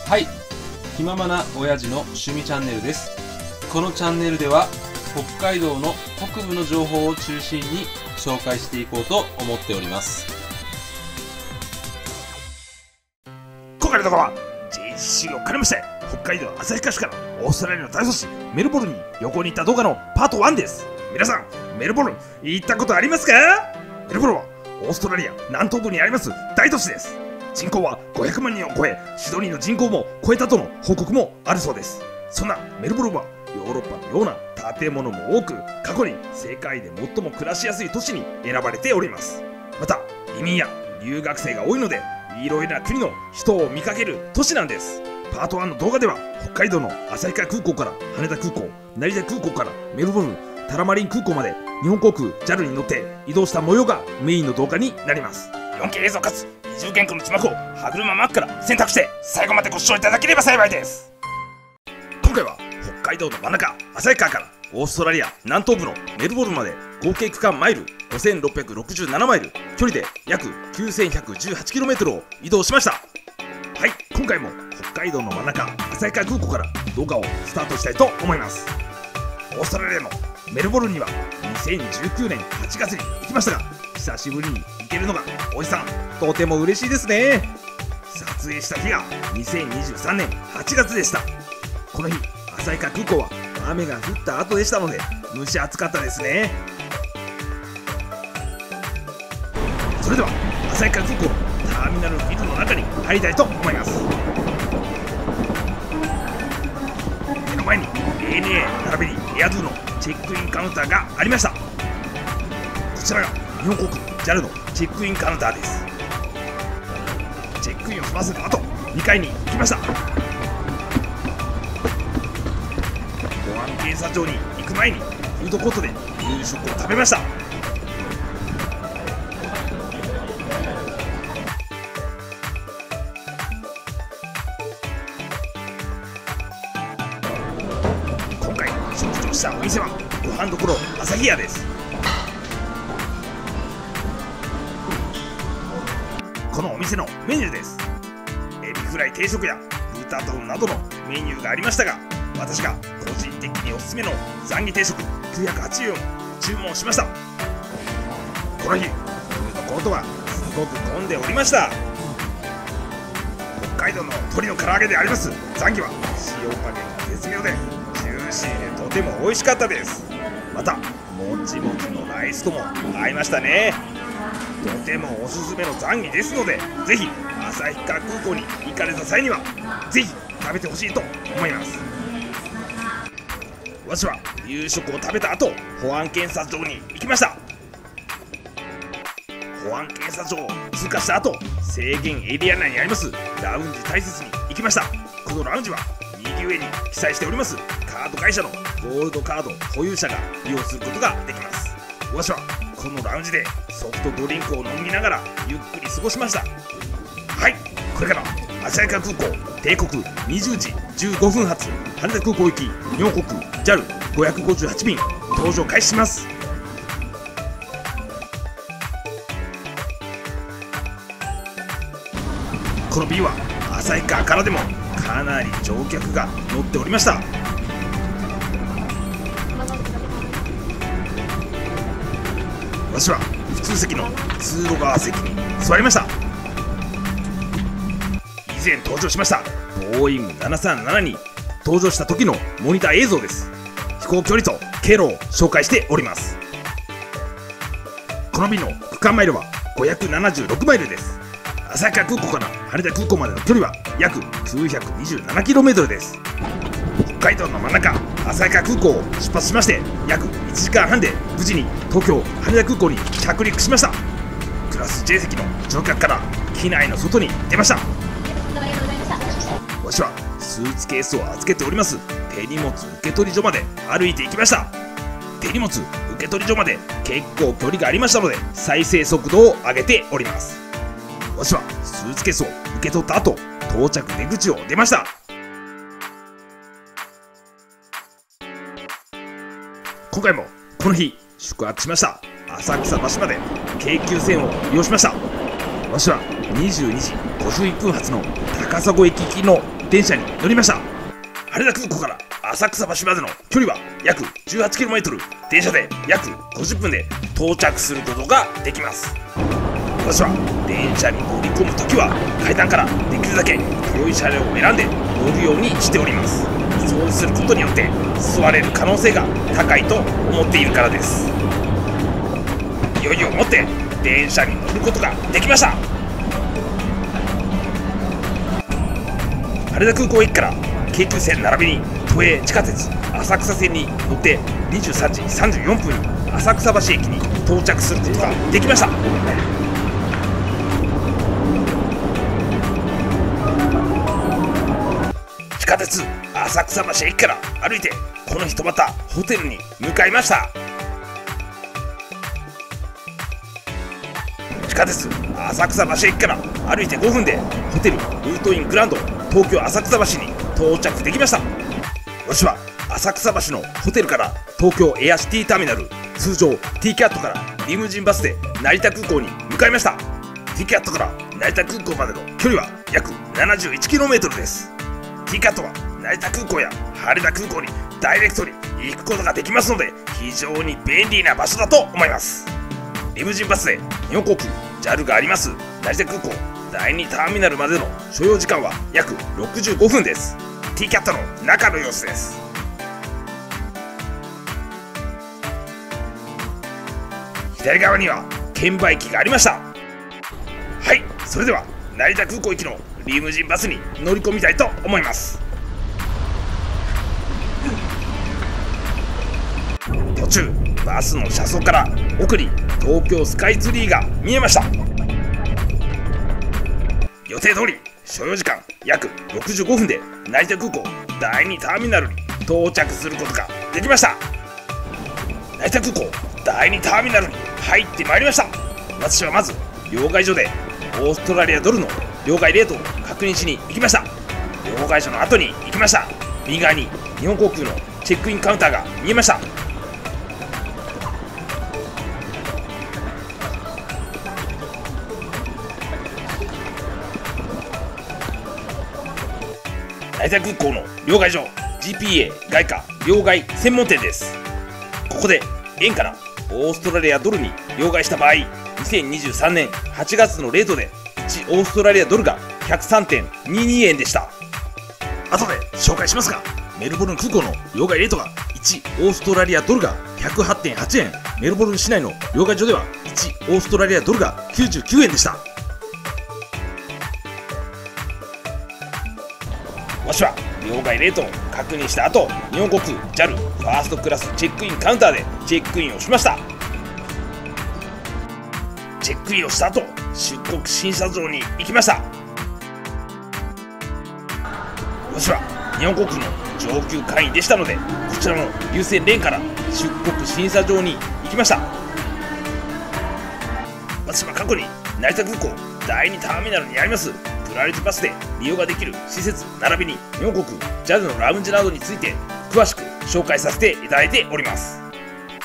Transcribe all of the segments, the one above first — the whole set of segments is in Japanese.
はい、気ままな親父の趣味チャンネルです。このチャンネルでは北海道の北部の情報を中心に紹介していこうと思っております。今回の動画は JGC を兼ねまして北海道旭川市からオーストラリアの大都市メルボルンに旅行に行った動画のパート1です。皆さんメルボルン行ったことありますか？メルボルンはオーストラリア南東部にあります大都市です。人口は500万人を超え、シドニーの人口も超えたとの報告もあるそうです。そんなメルボルンはヨーロッパのような建物も多く、過去に世界で最も暮らしやすい都市に選ばれております。また移民や留学生が多いので、いろいろな国の人を見かける都市なんです。パート1の動画では北海道の旭川空港から羽田空港、成田空港からメルボルン、タラマリン空港まで日本航空 JAL に乗って移動した模様がメインの動画になります。 4K 映像かつ移住原稿の字幕を歯車マークから選択して最後までご視聴いただければ幸いです。今回は北海道の真ん中旭川からオーストラリア南東部のメルボルンまで合計区間マイル5667マイル、距離で約 9118km を移動しました。はい、今回も北海道の真ん中旭川空港から動画をスタートしたいと思います。オーストラリアのメルボルンには2019年8月に行きましたが、久しぶりに行けるのがおじさんとても嬉しいですね。撮影した日が2023年8月でした。この日旭川空港は雨が降った後でしたので蒸し暑かったですね。それでは旭川空港のターミナルビルの中に入りたいと思います。目の前に ANA 並びにエアドゥのチェックインカウンターがありました。こちらが日本航空 JAL のチェックインカウンターです。チェックインを済ませた後2階に行きました。保安検査場に行く前にフードコートで夕食を食べました。今回食事をしたお店はご飯処旭屋です。このお店のメニューです。エビフライ定食や豚丼などのメニューがありましたが、私が個人的におすすめのザンギ定食980円を注文しました。この日フードコートはすごく混んでおりました。北海道の鶏の唐揚げでありますザンギは塩加減が絶妙でジューシーでとても美味しかったです。またもちもちのライスとも合いましたね。とてもおすすめのザンギですので、ぜひ旭川空港に行かれた際にはぜひ食べてほしいと思います。私は夕食を食べた後、保安検査場に行きました。保安検査場を通過した後、制限エリア内にありますラウンジ大切に行きました。このラウンジは右上に記載しておりますカード会社のゴールドカード保有者が利用することができます。私はこのラウンジでソフトドリンクを飲みながらゆっくり過ごしました。はい、これから旭川空港定刻20時15分発羽田空港行き日本航空 JAL558 便搭乗開始します。この便は旭川からでもかなり乗客が乗っておりました。私は普通席の通路側席に座りました。以前登場しましたボーイング737に登場した時のモニター映像です。飛行距離と経路を紹介しております。この便の区間マイルは576マイルです。旭川空港から羽田空港までの距離は約 927km です。北海道の真ん中旭川空港を出発しまして、約1時間半で無事に東京羽田空港に着陸しました。クラス J 席の乗客から機内の外に出ました。私はスーツケースを預けております手荷物受け取り所まで歩いていきました。手荷物受け取り所まで結構距離がありましたので再生速度を上げております。私はスーツケースを受け取った後、到着出口を出ました。今回もこの日宿泊しました浅草橋まで京急線を利用しました。私は22時51分発の高砂駅行きの電車に乗りました。羽田空港から浅草橋までの距離は約 18km、 電車で約50分で到着することができます。私は電車に乗り込むときは階段からできるだけ広い車両を選んで乗るようにしております。そうすることによって座れる可能性が高いと思っているからです。いよいよもって電車に乗ることができました。羽田空港駅から京急線並びに都営地下鉄浅草線に乗って23時34分に浅草橋駅に到着することができました。地下鉄浅草橋駅から歩いてこの日泊まったホテルに向かいました。地下鉄浅草橋駅から歩いて5分でホテルルートイングランド東京浅草橋に到着できました。私は浅草橋のホテルから東京エアシティターミナル、通常 T キャットからリムジンバスで成田空港に向かいました。 T キャットから成田空港までの距離は約 71km です。 T キャットは成田空港や羽田空港にダイレクトに行くことができますので非常に便利な場所だと思います。リムジンバスで日本航空 JAL があります成田空港第2ターミナルまでの所要時間は約65分です。 T キャットの中の様子です。左側には券売機がありました。はい、それでは成田空港行きのリムジンバスに乗り込みたいと思います。途中バスの車窓から奥に東京スカイツリーが見えました。予定通り所要時間約65分で成田空港第2ターミナルに到着することができました。成田空港第2ターミナルに入ってまいりました。私はまず両替所でオーストラリアドルの両替レートを確認しに行きました。両替所の後に行きました。右側に日本航空のチェックインカウンターが見えました。成田空港の両替所 GPA 外貨両替専門店です。ここで円からオーストラリアドルに両替した場合、2023年8月のレートで1オーストラリアドルが 103.22 円でした。後で紹介しますが、メルボルン空港の両替レートが1オーストラリアドルが 108.8 円、メルボルン市内の両替所では1オーストラリアドルが99円でした。私は両替レートを確認した後、日本航空 JAL ファーストクラスチェックインカウンターでチェックインをしました。チェックインをした後、出国審査場に行きました。私は日本航空の上級会員でしたので、こちらの優先レーンから出国審査場に行きました。私は過去に成田空港第2ターミナルにありますプライオリティパスで利用ができる施設並びに日本航空 JAL のラウンジなどについて詳しく紹介させていただいております。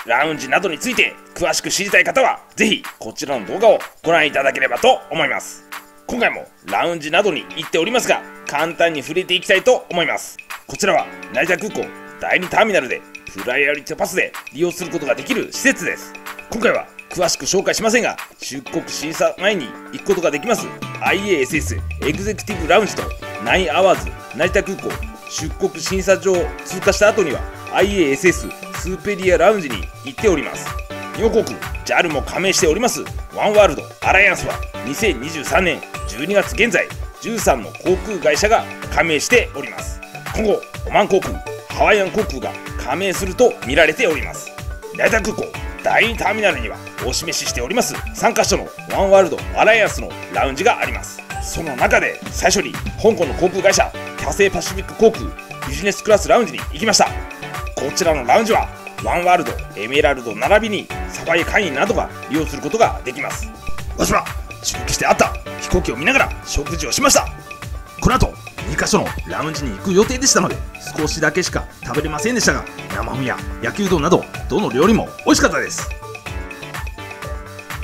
ラウンジなどについて詳しく知りたい方はぜひこちらの動画をご覧いただければと思います。今回もラウンジなどに行っておりますが、簡単に触れていきたいと思います。こちらは成田空港第2ターミナルでプライオリティパスで利用することができる施設です。今回は詳しく紹介しませんが、出国審査前に行くことができます IASS エグゼクティブラウンジと9アワーズ成田空港出国審査場を通過した後には IASS スーペリアラウンジに行っております。日本航空 JAL も加盟しておりますワンワールドアライアンスは2023年12月現在13の航空会社が加盟しております。今後オマン航空、ハワイアン航空が加盟すると見られております。成田空港第2ターミナルにはお示ししております3カ所のワンワールドアライアンスのラウンジがあります。その中で最初に香港の航空会社キャセイパシフィック航空ビジネスクラスラウンジに行きました。こちらのラウンジはワンワールド、エメラルド並びにサファイア会員などが利用することができます。私は出国してあった飛行機を見ながら食事をしました。この後2カ所のラウンジに行く予定でしたので少しだけしか食べれませんでしたが、生ハムや焼きうどんなどどの料理も美味しかったです。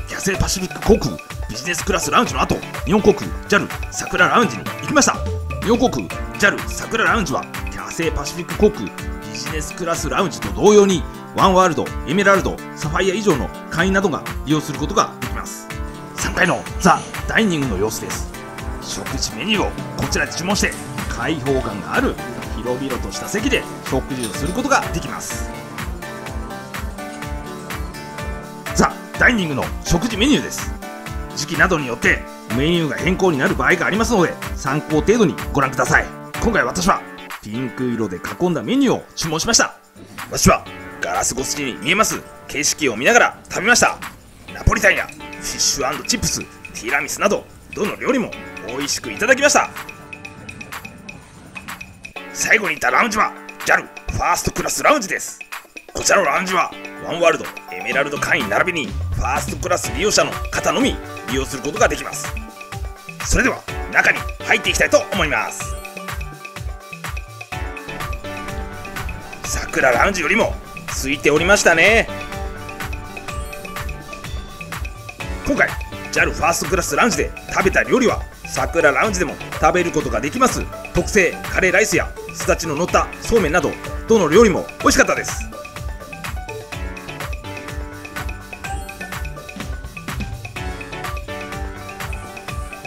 キャセイパシフィック航空ビジネスクラスラウンジの後、日本航空 JAL 桜ラウンジに行きました。日本航空 JAL 桜ラウンジはキャセイパシフィック航空ビジネスクラスラウンジと同様にワンワールド、エメラルド、サファイア以上の会員などが利用することができます。3階のザ・ダイニングの様子です。食事メニューをこちらで注文して開放感がある広々とした席で食事をすることができます。ザ・ダイニングの食事メニューです。時期などによってメニューが変更になる場合がありますので参考程度にご覧ください。今回私はピンク色で囲んだメニューを注文しました。私はガラス越しに見えます景色を見ながら食べました。ナポリタンやフィッシュ&チップス、ティラミスなどどの料理も美味しくいただきました。最後に行ったラウンジは JAL ファーストクラスラウンジです。こちらのラウンジはワンワールド、エメラルド会員並びにファーストクラス利用者の方のみ利用することができます。それでは中に入っていきたいと思います。桜ラウンジよりも空いておりましたね。今回 JAL ファーストクラスラウンジで食べた料理は桜ラウンジでも食べることができます特製カレーライスやすだちの乗ったそうめんなどどの料理も美味しかったです。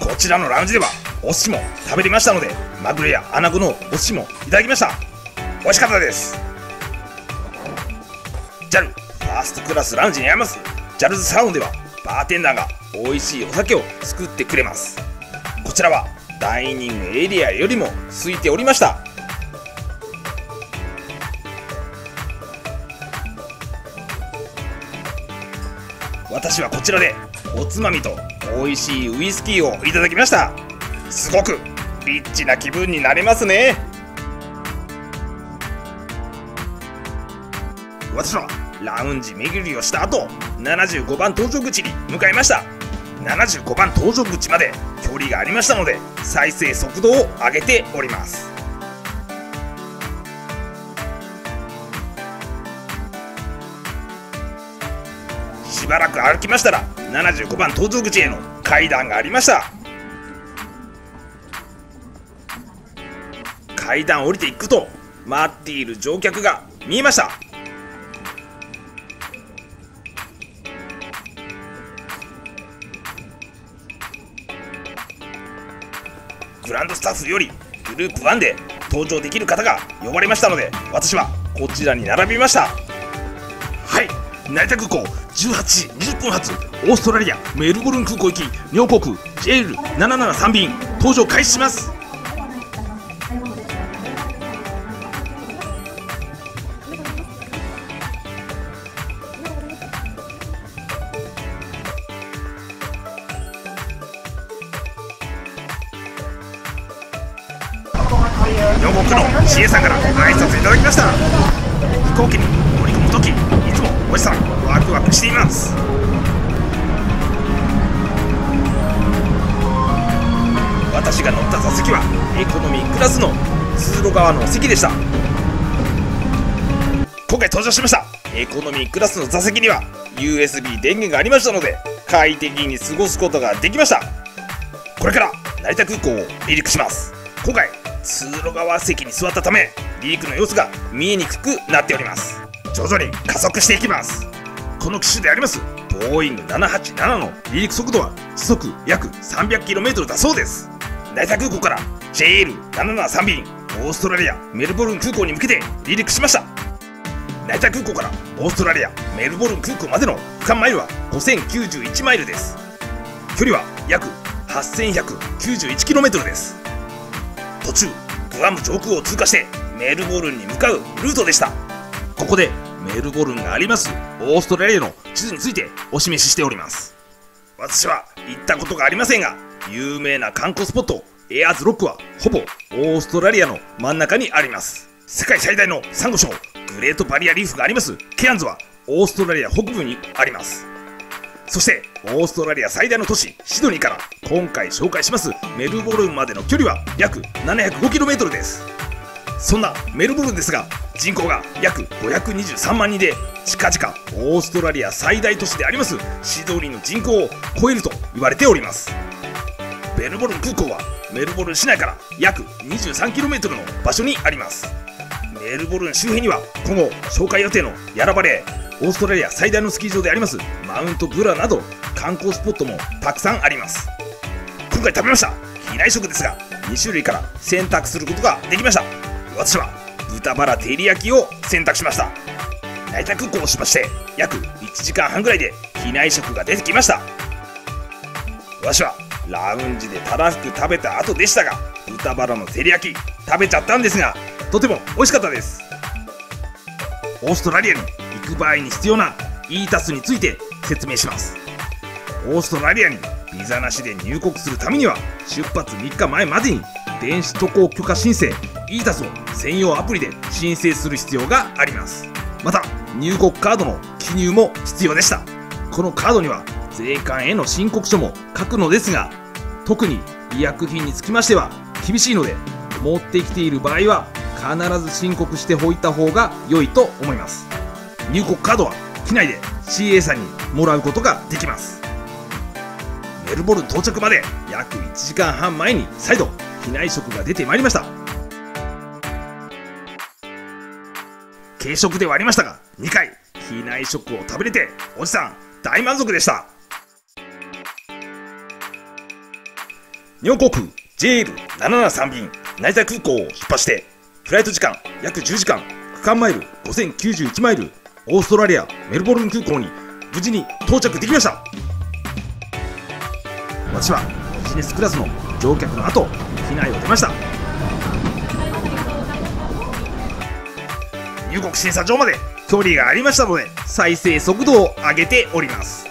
こちらのラウンジではお寿司も食べれましたのでマグロやアナゴのお寿司もいただきました。美味しかったです。 JAL ファーストクラスラウンジにあります JAL ズサロンではバーテンダーが美味しいお酒を作ってくれます。こちらはダイニングエリアよりも空いておりました。私はこちらでおつまみと美味しいウイスキーをいただきました。すごくリッチな気分になれますね。私はラウンジ巡りをした後75番搭乗口に向かいました。75番搭乗口まで距離がありましたので再生速度を上げております。しばらく歩きましたら75番搭乗口への階段がありました。階段を降りていくと待っている乗客が見えました。グランドスタッフよりグループ1で搭乗できる方が呼ばれましたので私はこちらに並びました。はい、成田空港18時20分発オーストラリアメルボルン空港行き日本航空 JL773 便搭乗開始します。両国の CA さんから挨拶いただきました。飛行機に乗り込むときいつもおじさんワクワクしています。私が乗った座席はエコノミークラスの通路側の席でした。今回登場しましたエコノミークラスの座席には USB 電源がありましたので快適に過ごすことができました。これから成田空港を離陸します。今回通路側席に座ったため離陸の様子が見えにくくなっております。徐々に加速していきます。この機種でありますボーイング787の離陸速度は時速約 300km だそうです。成田空港から JL773 便オーストラリアメルボルン空港に向けて離陸しました。成田空港からオーストラリアメルボルン空港までの区間マイルは5091マイルです。距離は約 8191km です。途中グアム上空を通過してメルボルンに向かうルートでした。ここでメルボルンがありますオーストラリアの地図についてお示ししております。私は行ったことがありませんが有名な観光スポットエアーズロックはほぼオーストラリアの真ん中にあります。世界最大のサンゴ礁グレートバリアリーフがありますケアンズはオーストラリア北部にあります。そしてオーストラリア最大の都市シドニーから今回紹介しますメルボルンまでの距離は約 705km です。そんなメルボルンですが人口が約523万人で近々オーストラリア最大都市でありますシドニーの人口を超えると言われております。メルボルン空港はメルボルン市内から約 23km の場所にあります。メルボルン周辺には今後紹介予定のヤラバレー、オーストラリア最大のスキー場でありますマウントブラなど観光スポットもたくさんあります。今回食べました機内食ですが2種類から選択することができました。私は豚バラ照り焼きを選択しました。成田空港を出発して約1時間半ぐらいで機内食が出てきました。私はラウンジでたらふく食べた後でしたが豚バラの照り焼き食べちゃったんですがとても美味しかったです。オーストラリアに行く場合に必要な ETAS について説明します。オーストラリアにビザなしで入国するためには出発3日前までに電子渡航許可申請 ETAS を専用アプリで申請する必要があります。また入国カードの記入も必要でした。このカードには税関への申告書も書くのですが特に医薬品につきましては厳しいので持ってきている場合は必ず申告しておいた方が良いと思います。入国カードは機内で CA さんにもらうことができます。メルボルン到着まで約1時間半前に再度機内食が出てまいりました。軽食ではありましたが2回機内食を食べれておじさん大満足でした。日本航空 JL773 便成田空港を出発してフライト時間約10時間区間マイル5091マイルオーストラリアメルボルン空港に無事に到着できました。私はビジネスクラスの乗客の後機内を出ました。入国審査場まで距離がありましたので再生速度を上げております。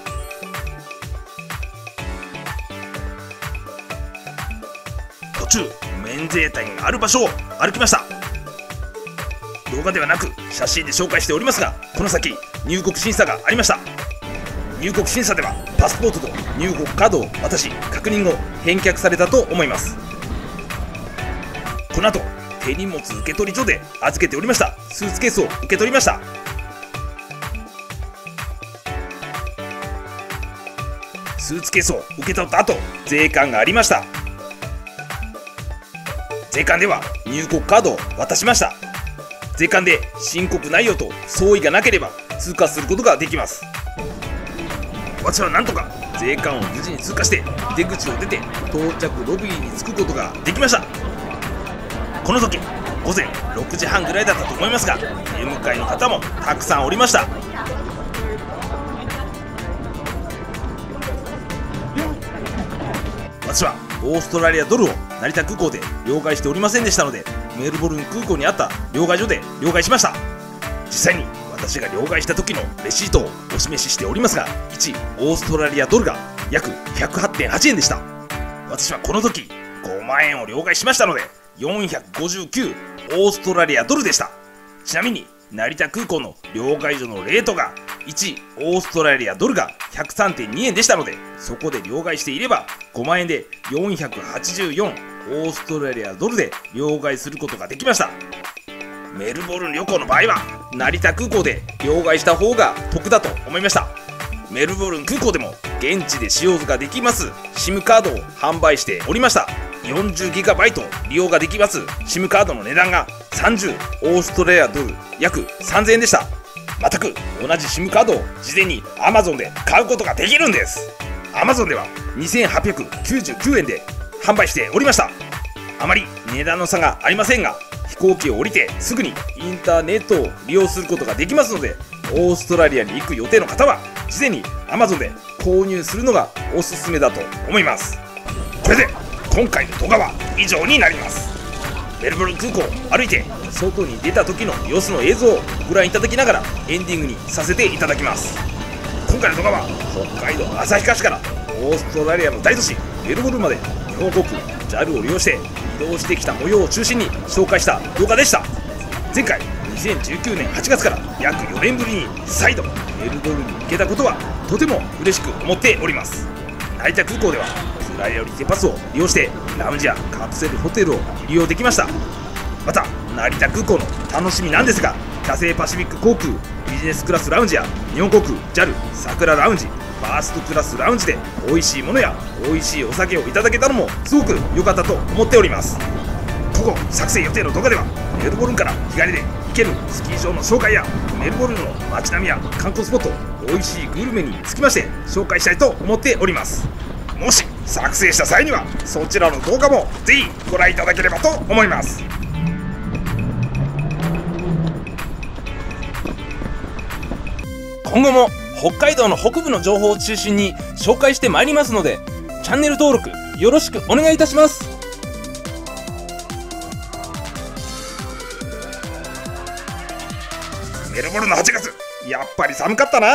途中免税店がある場所を歩きました。動画ではなく写真で紹介しておりますがこの先入国審査がありました。入国審査ではパスポートと入国カードを渡し確認後返却されたと思います。この後手荷物受け取り所で預けておりましたスーツケースを受け取りました。スーツケースを受け取った後税関がありました。税関では入国カードを渡しました。税関で申告内容と相違がなければ通過することができます。私はなんとか税関を無事に通過して出口を出て到着ロビーに着くことができました。この時午前6時半ぐらいだったと思いますが出迎えの方もたくさんおりました。私はオーストラリアドルを成田空港で両替しておりませんでしたのでメルボルン空港にあった両替所で両替しました。実際に私が両替した時のレシートをお示ししておりますが1オーストラリアドルが約 108.8 円でした。私はこの時5万円を両替しましたので459オーストラリアドルでした。ちなみに成田空港の両替所のレートが1オーストラリアドルが 103.2 円でしたのでそこで両替していれば5万円で484オーストラリアドルで両替することができました。メルボルン旅行の場合は成田空港で両替した方が得だと思いました。メルボルン空港でも現地で使用ができます SIM カードを販売しておりました。40GB 利用ができます SIM カードの値段が30オーストラリアドル約3000円でした。全く同じ SIM カードを事前に Amazon で買うことができるんです。 Amazon では2899円で販売しておりました。あまり値段の差がありませんが飛行機を降りてすぐにインターネットを利用することができますのでオーストラリアに行く予定の方は事前に Amazon で購入するのがおすすめだと思います。これで今回の動画は以上になります。メルボルン空港を歩いて外に出た時の様子の映像をご覧いただきながらエンディングにさせていただきます。今回の動画は北海道旭川市からオーストラリアの大都市メルボルンまで日本航空 JAL を利用して移動してきた模様を中心に紹介した動画でした。前回2019年8月から約4年ぶりに再度メルボルンに行けたことはとても嬉しく思っております。成田空港ではプライオリティパスを利用してラウンジやカプセルホテルを利用できました。また成田空港の楽しみなんですがキャセイパシフィック航空ビジネスクラスラウンジや日本航空 JAL 桜ラウンジファーストクラスラウンジで美味しいものや美味しいお酒をいただけたのもすごく良かったと思っております。今後作成予定の動画ではメルボルンから日帰りで行けるスキー場の紹介やメルボルンの街並みや観光スポット、美味しいグルメにつきまして紹介したいと思っております。もし作成した際にはそちらの動画もぜひご覧いただければと思います。今後も北海道の北部の情報を中心に紹介してまいりますので、チャンネル登録よろしくお願いいたします。メルボルンの8月、やっぱり寒かったな。